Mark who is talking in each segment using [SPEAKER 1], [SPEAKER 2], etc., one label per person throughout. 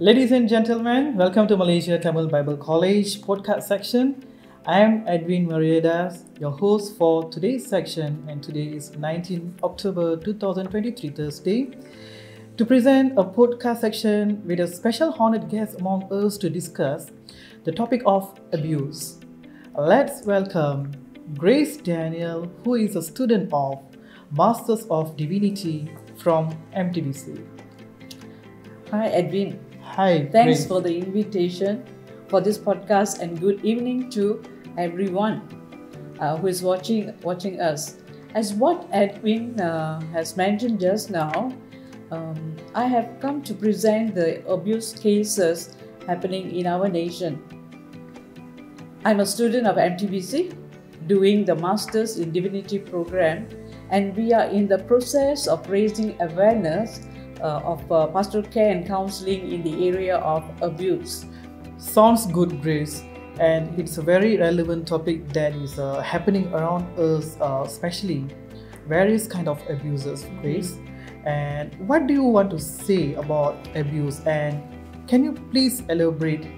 [SPEAKER 1] Ladies and gentlemen, welcome to Malaysia Tamil Bible College podcast section. I am Edwin Mariedas, your host for today's section, and today is 19 October 2023, Thursday, to present a podcast section with a special honored guest among us to discuss the topic of abuse. Let's welcome Grace Daniel, who is a student of Masters of Divinity from MTBC.
[SPEAKER 2] Hi Edwin.
[SPEAKER 1] Hi.
[SPEAKER 2] Thanks
[SPEAKER 1] Grace.
[SPEAKER 2] for the invitation for this podcast, and good evening to everyone who is watching us. As what Edwin has mentioned just now, I have come to present the abuse cases happening in our nation. I'm a student of MTBC doing the Masters in Divinity program, and we are in the process of raising awareness of pastoral care and counseling in the area of abuse.
[SPEAKER 1] Sounds good, Grace, and it's a very relevant topic that is happening around us, especially various kind of abuses, Grace. And what do you want to say about abuse, and can you please elaborate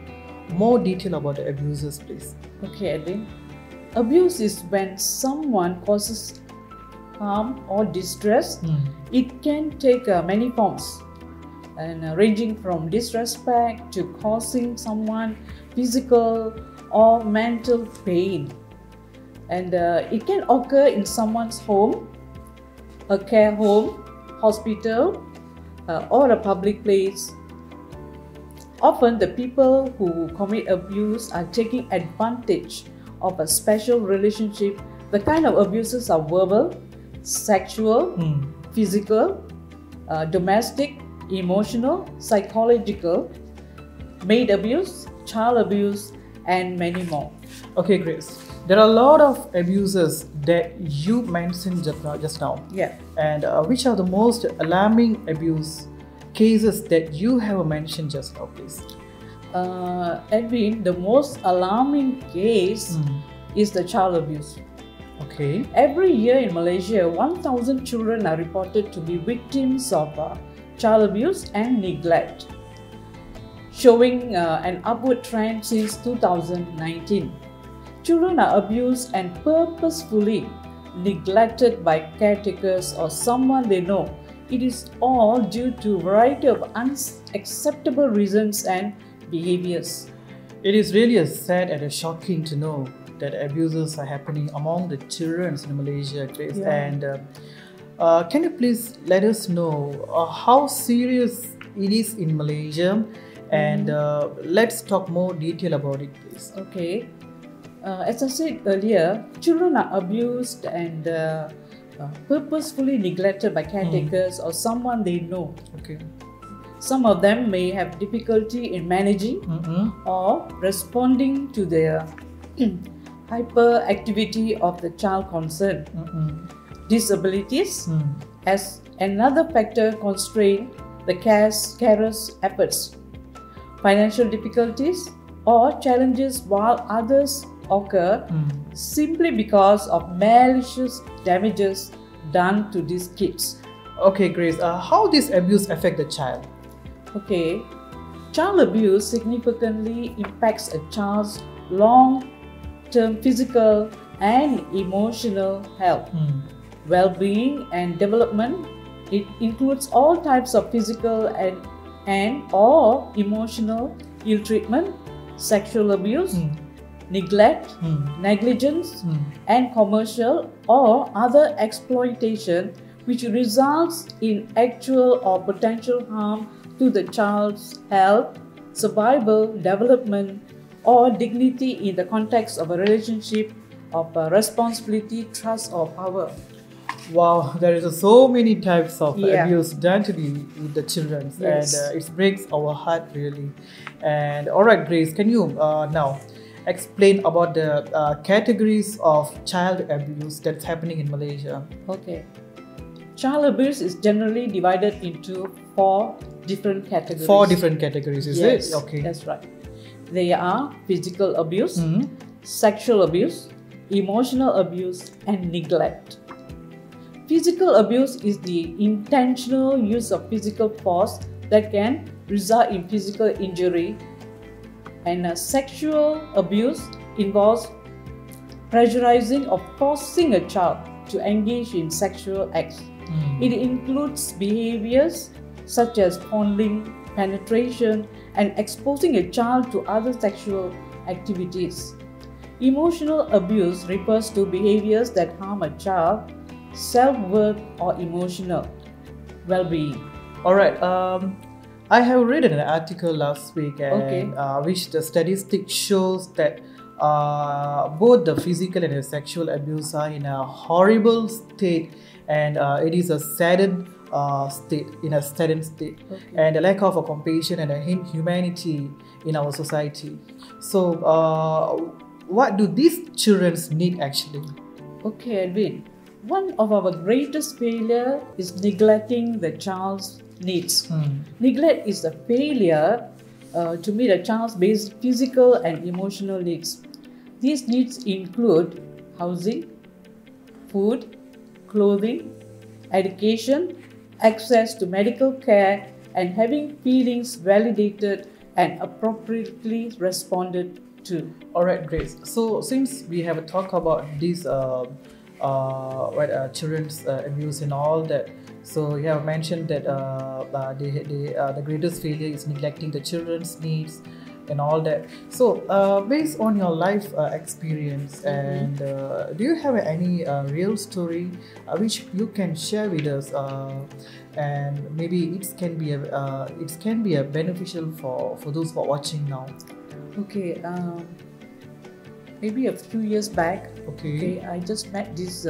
[SPEAKER 1] more detail about the abuses, please?
[SPEAKER 2] Okay, Edwin. Abuse is when someone causes harm or distress. It can take many forms, and ranging from disrespect to causing someone physical or mental pain. And it can occur in someone's home, a care home, hospital, or a public place. Often the people who commit abuse are taking advantage of a special relationship. The kind of abuses are verbal, sexual, physical, domestic, emotional, psychological, maid abuse, child abuse, and many more.
[SPEAKER 1] Okay, Grace. There are a lot of abuses that you mentioned just now.
[SPEAKER 2] Yeah.
[SPEAKER 1] And which are the most alarming abuse cases that you have mentioned just now, please?
[SPEAKER 2] Edwin, the most alarming case is the child abuse.
[SPEAKER 1] Okay.
[SPEAKER 2] Every year in Malaysia, 1,000 children are reported to be victims of child abuse and neglect, showing an upward trend since 2019. Children are abused and purposefully neglected by caretakers or someone they know. It is all due to a variety of unacceptable reasons and behaviors.
[SPEAKER 1] It is really sad and shocking to know that abuses are happening among the children in Malaysia, Grace.
[SPEAKER 2] Yeah.
[SPEAKER 1] And can you please let us know how serious it is in Malaysia? And let's talk more detail about it, please.
[SPEAKER 2] Okay. As I said earlier, children are abused and purposefully neglected by caretakers or someone they know.
[SPEAKER 1] Okay.
[SPEAKER 2] Some of them may have difficulty in managing or responding to their hyperactivity of the child concerned. Disabilities as another factor constrain the carer's efforts. Financial difficulties or challenges, while others occur simply because of malicious damages done to these kids.
[SPEAKER 1] Okay, Grace. How this abuse affect the child?
[SPEAKER 2] Okay, child abuse significantly impacts a child's long-term physical and emotional health, well-being, and development. It includes all types of physical and or emotional ill treatment, sexual abuse, neglect, negligence, and commercial or other exploitation, which results in actual or potential harm to the child's health, survival, development, or dignity in the context of a relationship of responsibility, trust, or power.
[SPEAKER 1] Wow, there is so many types of
[SPEAKER 2] Yeah.
[SPEAKER 1] abuse done to the children,
[SPEAKER 2] Yes.
[SPEAKER 1] and it breaks our heart really. And all right, Grace, can you now explain about the categories of child abuse that's happening in Malaysia?
[SPEAKER 2] Okay. Child abuse is generally divided into four different categories.
[SPEAKER 1] Four different categories, is
[SPEAKER 2] Yes,
[SPEAKER 1] it? Okay.
[SPEAKER 2] that's right. They are physical abuse, sexual abuse, emotional abuse, and neglect. Physical abuse is the intentional use of physical force that can result in physical injury, and sexual abuse involves pressurizing or forcing a child to engage in sexual acts. It includes behaviors such as fondling, penetration, and exposing a child to other sexual activities. Emotional abuse refers to behaviors that harm a child's self-worth or emotional well-being.
[SPEAKER 1] Alright, I have read an article last week and
[SPEAKER 2] Okay.
[SPEAKER 1] which the statistic shows that both the physical and the sexual abuse are in a horrible state, and it is a saddened state,
[SPEAKER 2] Okay.
[SPEAKER 1] and the lack of a compassion and a humanity in our society. So, what do these children need actually?
[SPEAKER 2] Okay, Edwin. One of our greatest failure is neglecting the child's needs. Neglect is a failure to meet a child's basic physical and emotional needs. These needs include housing, food, clothing, education, access to medical care, and having feelings validated and appropriately responded to.
[SPEAKER 1] Alright, Grace. So since we have a talk about this children's abuse and all that, so you have mentioned that the greatest failure is neglecting the children's needs and all that. So based on your life experience, and do you have any real story which you can share with us, and maybe it can be a beneficial for those who are watching now?
[SPEAKER 2] Okay, maybe a few years back,
[SPEAKER 1] Okay.
[SPEAKER 2] I just met this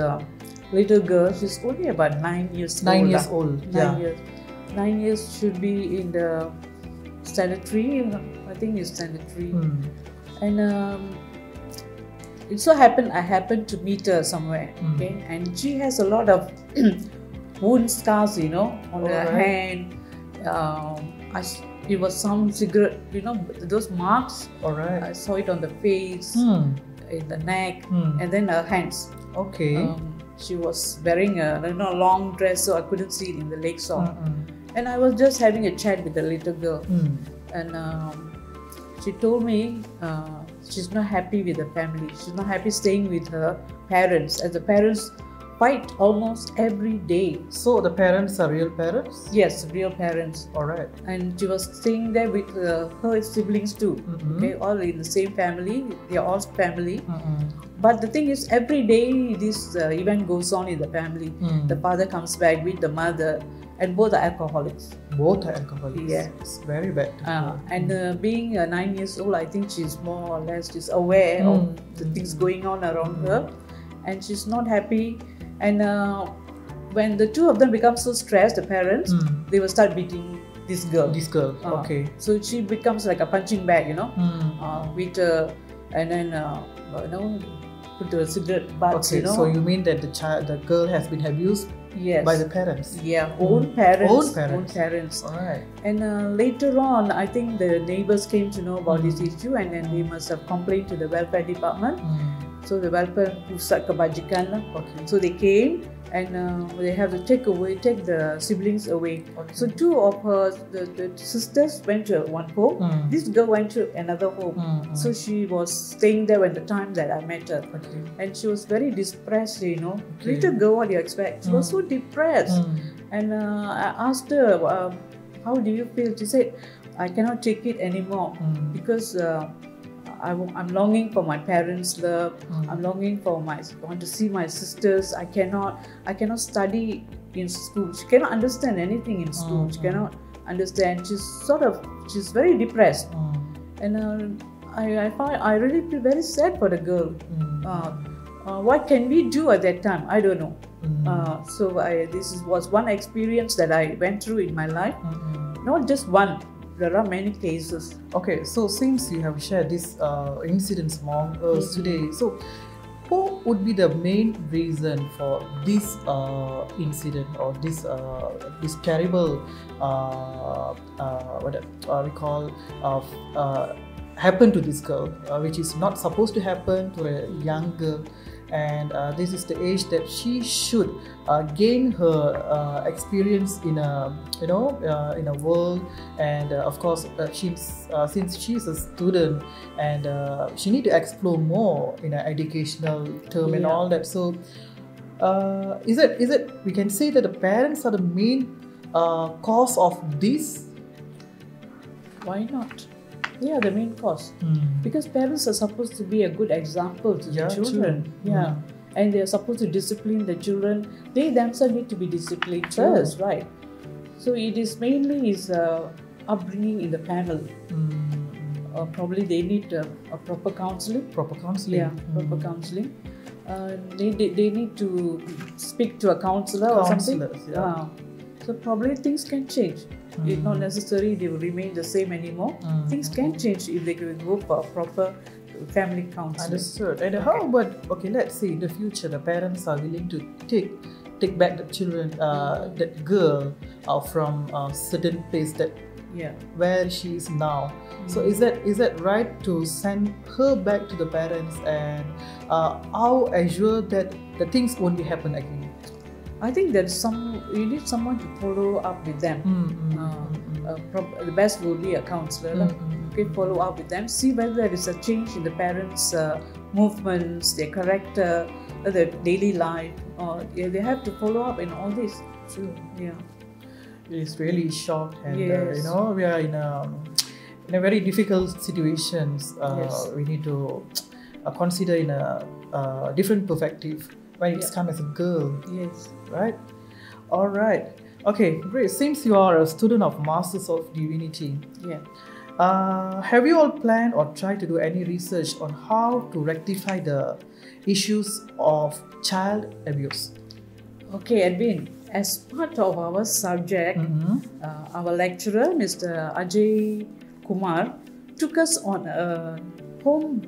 [SPEAKER 2] little girl. She's only about 9 years old.
[SPEAKER 1] 9 years old.
[SPEAKER 2] 9
[SPEAKER 1] Yeah.
[SPEAKER 2] years. 9 years should be in the standard 3. I think it's standard 3. And it so happened I happened to meet her somewhere. Okay, and she has a lot of wound scars, on her
[SPEAKER 1] Alright.
[SPEAKER 2] hand. It was some cigarette, those marks.
[SPEAKER 1] Alright.
[SPEAKER 2] I saw it on the face, in the neck, and then her hands.
[SPEAKER 1] Okay.
[SPEAKER 2] She was wearing a long dress, so I couldn't see it in the legs. And I was just having a chat with the little girl, and she told me she's not happy with the family. She's not happy staying with her parents, as the parents fight almost every day.
[SPEAKER 1] So the parents are real parents?
[SPEAKER 2] Yes, real parents.
[SPEAKER 1] Alright.
[SPEAKER 2] And she was staying there with her siblings too. Okay, all in the same family. They are all family. But the thing is, every day this event goes on in the family. The father comes back with the mother, and both are alcoholics.
[SPEAKER 1] Both are alcoholics.
[SPEAKER 2] Yeah.
[SPEAKER 1] It's very bad.
[SPEAKER 2] And being 9 years old, I think she's more or less just aware of the things going on around her, and she's not happy. And when the two of them become so stressed, the parents, they will start beating this girl.
[SPEAKER 1] This girl. Okay.
[SPEAKER 2] So she becomes like a punching bag, with and then put the cigarette butts,
[SPEAKER 1] Okay. So you mean that the girl has been abused
[SPEAKER 2] Yes.
[SPEAKER 1] by the parents?
[SPEAKER 2] Yeah, own parents.
[SPEAKER 1] Own parents.
[SPEAKER 2] Own parents.
[SPEAKER 1] Alright.
[SPEAKER 2] And later on, I think the neighbors came to know about this issue, and then they must have complained to the welfare department. So the welfare pusat kebajikan lah.
[SPEAKER 1] Okay.
[SPEAKER 2] So they came, and they have to take the siblings away.
[SPEAKER 1] Okay.
[SPEAKER 2] So two of her the sisters went to one home. This girl went to another home. So she was staying there when the time that I met her,
[SPEAKER 1] Okay.
[SPEAKER 2] and she was very depressed.
[SPEAKER 1] Okay.
[SPEAKER 2] Little girl, what do you expect? She was so depressed. And I asked her, how do you feel? She said, I cannot take it anymore because I'm longing for my parents' love. I'm longing for I want to see my sisters. I cannot study in school. She cannot understand anything in school. She cannot understand. She's very depressed. And I really feel very sad for the girl. What can we do at that time? I don't know. This was one experience that I went through in my life. Not just one. There are many cases.
[SPEAKER 1] Okay, so since you have shared these incidents among us today, so what would be the main reason for this incident or this terrible happen to this girl, which is not supposed to happen to a young girl, and this is the age that she should gain her experience in a in a world, and of course since she's a student, and she need to explore more in an educational term and all that. So is it we can say that the parents are the main cause of this?
[SPEAKER 2] Why not? They are the main cause. Because parents are supposed to be a good example to the children.
[SPEAKER 1] True.
[SPEAKER 2] Yeah. And they are supposed to discipline the children. They themselves need to be disciplined first, right? So it is mainly is upbringing in the family. Probably they need a proper counseling.
[SPEAKER 1] Proper counseling.
[SPEAKER 2] Yeah, proper counseling. They need to speak to a counselor or something.
[SPEAKER 1] Yeah.
[SPEAKER 2] So probably things can change. It's not necessary they will remain the same anymore. Things can change if they can go for proper family counseling.
[SPEAKER 1] Understood. And how about, okay, let's say in the future the parents are willing to take back the children, that girl from a certain place that where she is now. So is that right to send her back to the parents, and how assure that the things won't be happen again?
[SPEAKER 2] I think that you need someone to follow up with them. The best will be a counselor. Okay, follow up with them, see whether there is a change in the parents' movements, their character, their daily life. They have to follow up in all this.
[SPEAKER 1] True.
[SPEAKER 2] Yeah.
[SPEAKER 1] It's really shocked, and
[SPEAKER 2] Yes.
[SPEAKER 1] we are in a very difficult situations.
[SPEAKER 2] Yes.
[SPEAKER 1] We need to consider in a different perspective when it's come as a girl.
[SPEAKER 2] Yes.
[SPEAKER 1] Right? All right. Okay, great. Since you are a student of Masters of Divinity,
[SPEAKER 2] Yeah.
[SPEAKER 1] have you all planned or tried to do any research on how to rectify the issues of child abuse?
[SPEAKER 2] Okay, Edwin. As part of our subject, our lecturer, Mr. Ajay Kumar, took us on a home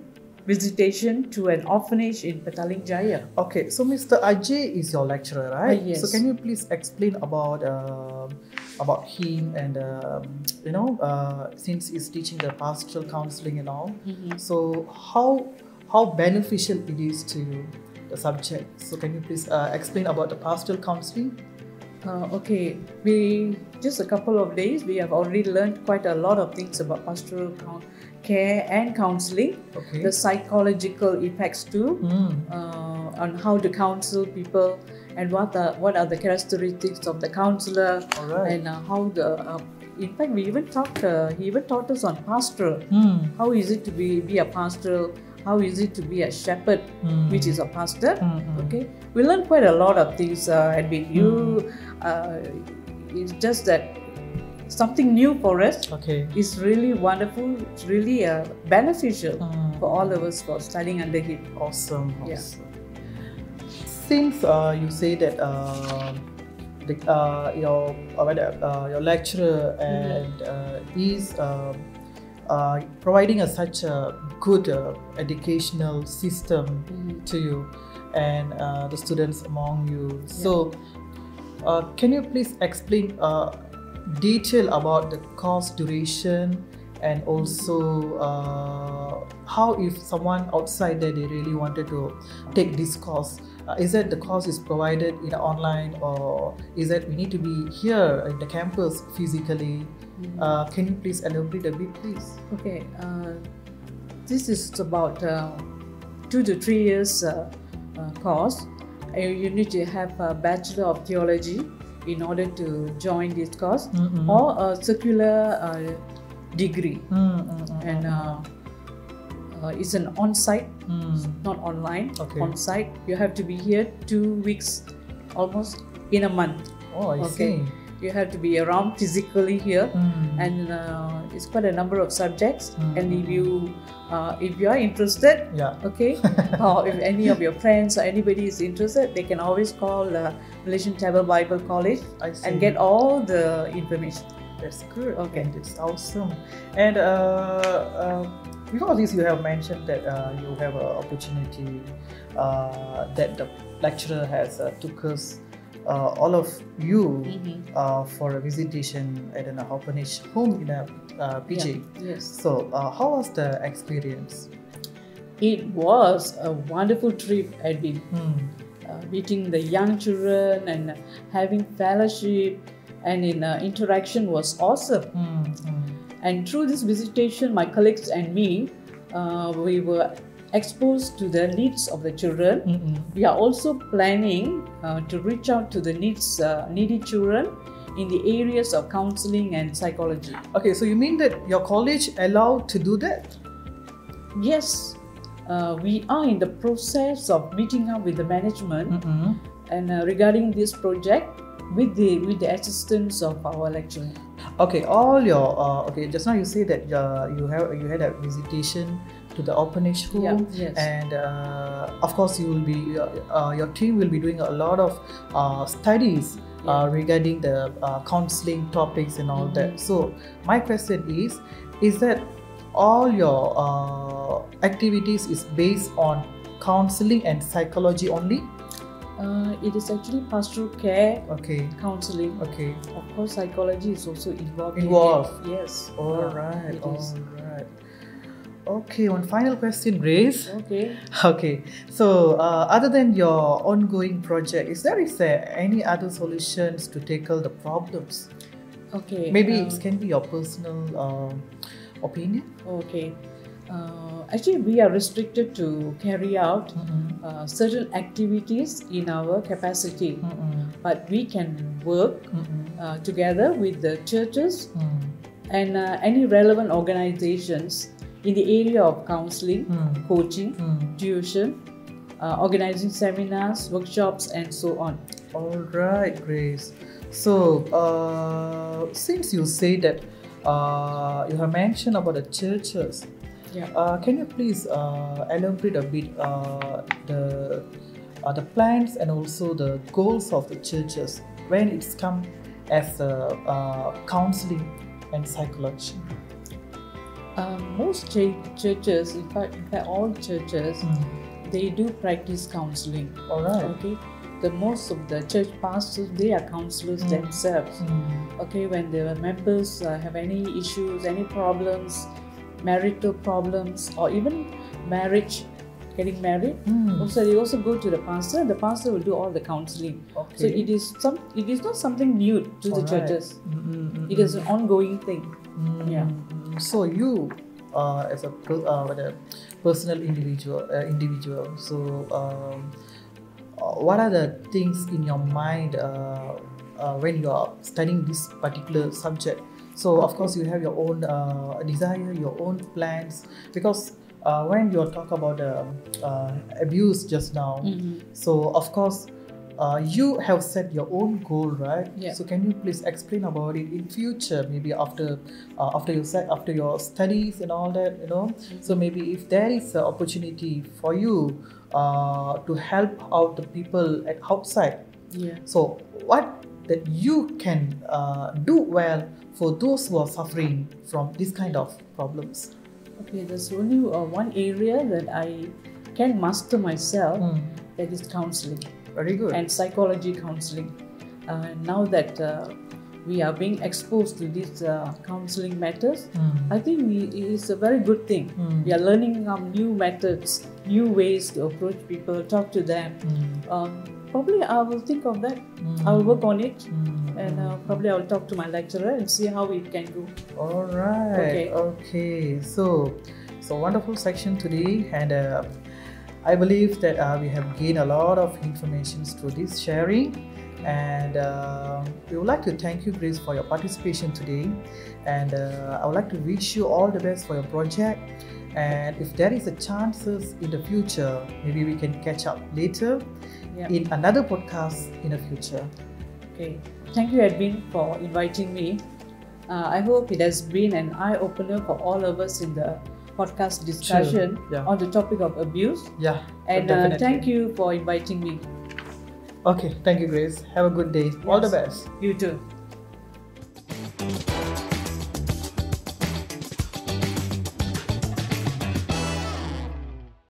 [SPEAKER 2] visitation to an orphanage in Petaling Jaya.
[SPEAKER 1] Okay, so Mr. Ajay is your lecturer, right?
[SPEAKER 2] Yes.
[SPEAKER 1] So can you please explain about him, and since he's teaching the pastoral counseling and all, so how beneficial it is to the subject? So can you please explain about the pastoral counseling?
[SPEAKER 2] Okay, just a couple of days, we have already learned quite a lot of things about pastoral care and counseling.
[SPEAKER 1] Okay.
[SPEAKER 2] The psychological effects too, on how to counsel people, and what are the characteristics of the counselor,
[SPEAKER 1] All right.
[SPEAKER 2] and how the. In fact, he even taught us on pastoral. How is it to be a pastoral? How is it to be a shepherd, which is a pastor? Okay, we learned quite a lot of things. It's just that something new for us.
[SPEAKER 1] Okay.
[SPEAKER 2] It's really wonderful. It's really beneficial for all of us for studying under him.
[SPEAKER 1] Awesome.
[SPEAKER 2] Yeah.
[SPEAKER 1] Since you say that your lecturer and is providing such a good educational system to you and the students among you. So, can you please explain detail about the course duration, and also how if someone outside there they really wanted to take this course? Is that the course is provided in online, or is that we need to be here in the campus physically? Can you please elaborate a bit, please?
[SPEAKER 2] Okay, this is about 2 to 3 years course. You need to have a Bachelor of Theology in order to join this course, or a secular degree. And it's an on-site, not online.
[SPEAKER 1] Okay.
[SPEAKER 2] On-site, you have to be here 2 weeks, almost in a month.
[SPEAKER 1] Oh, I see.
[SPEAKER 2] You have to be around physically here, and it's quite a number of subjects. And if you are interested, okay, or if any of your friends or anybody is interested, they can always call Malaysian Tamil Bible College and get all the information.
[SPEAKER 1] That's good.
[SPEAKER 2] Okay.
[SPEAKER 1] And it's awesome. And because this you have mentioned that you have an opportunity that the lecturer has took us all of you for a visitation at an orphanage home in a PJ.
[SPEAKER 2] Yes.
[SPEAKER 1] So how was the experience?
[SPEAKER 2] It was a wonderful trip, Edwin. Meeting the young children and having fellowship and interaction was awesome. And through this visitation, my colleagues and me, we were exposed to the needs of the children. We are also planning to reach out to the needy children in the areas of counseling and psychology.
[SPEAKER 1] Okay, so you mean that your college allowed to do that?
[SPEAKER 2] Yes, we are in the process of meeting up with the management and regarding this project with the assistance of our lecturer.
[SPEAKER 1] Okay, all your okay. Just now you say that you had a visitation to the orphanage home,
[SPEAKER 2] yes.
[SPEAKER 1] and of course you will be your team will be doing a lot of studies regarding the counseling topics and all that. So my question is that all your activities is based on counseling and psychology only?
[SPEAKER 2] It is actually pastoral care, counseling.
[SPEAKER 1] Okay.
[SPEAKER 2] Of course, psychology is also involved. Yes.
[SPEAKER 1] All right. Okay, one final question, Grace. Okay. So, other than your ongoing project, is there any other solutions to tackle the problems?
[SPEAKER 2] Okay.
[SPEAKER 1] Maybe it can be your personal opinion.
[SPEAKER 2] Okay. Actually, we are restricted to carry out certain activities in our capacity, but we can work together with the churches and any relevant organizations in the area of counseling, coaching, tuition, organizing seminars, workshops, and so on.
[SPEAKER 1] All right, Grace. So, since you say that you have mentioned about the churches, can you please elaborate a bit the plans and also the goals of the churches when it's come as counseling and psychology?
[SPEAKER 2] Most churches, in fact all churches, they do practice counseling.
[SPEAKER 1] All right.
[SPEAKER 2] Okay. The most of the church pastors, they are counselors themselves. Okay, when the members have any issues, any problems, marital problems, or even marriage, getting married, also they also go to the pastor. The pastor will do all the counseling.
[SPEAKER 1] Okay.
[SPEAKER 2] So it is not something new to the churches. It is an ongoing thing.
[SPEAKER 1] So you, as a personal individual, so what are the things in your mind when you are studying this particular subject? So of course you have your own desire, your own plans, because when you talk about abuse just now, so of course you have set your own goal, right? So can you please explain about it in future, maybe after your studies and all that, So maybe if there is an opportunity for you to help out the people at outside, so what that you can do well for those who are suffering from this kind of problems?
[SPEAKER 2] Okay, there's only one area that I can master myself, that is counseling.
[SPEAKER 1] Very good.
[SPEAKER 2] And psychology counseling. Now that we are being exposed to these counseling methods, I think it is a very good thing. We are learning new methods, new ways to approach people, talk to them. Probably I will think of that. I will work on it, and probably I will talk to my lecturer and see how it can go.
[SPEAKER 1] All right. Okay. So wonderful section today, and I believe that we have gained a lot of information through this sharing, and we would like to thank you, Grace, for your participation today, and I would like to wish you all the best for your project, and if there is a chances in the future, maybe we can catch up later in another podcast in the future.
[SPEAKER 2] Okay, thank you, Edwin, for inviting me. I hope it has been an eye-opener for all of us in the podcast discussion on the topic of abuse. And thank you for inviting me.
[SPEAKER 1] Okay, thank you, Grace. Have a good day. All the best.
[SPEAKER 2] You too.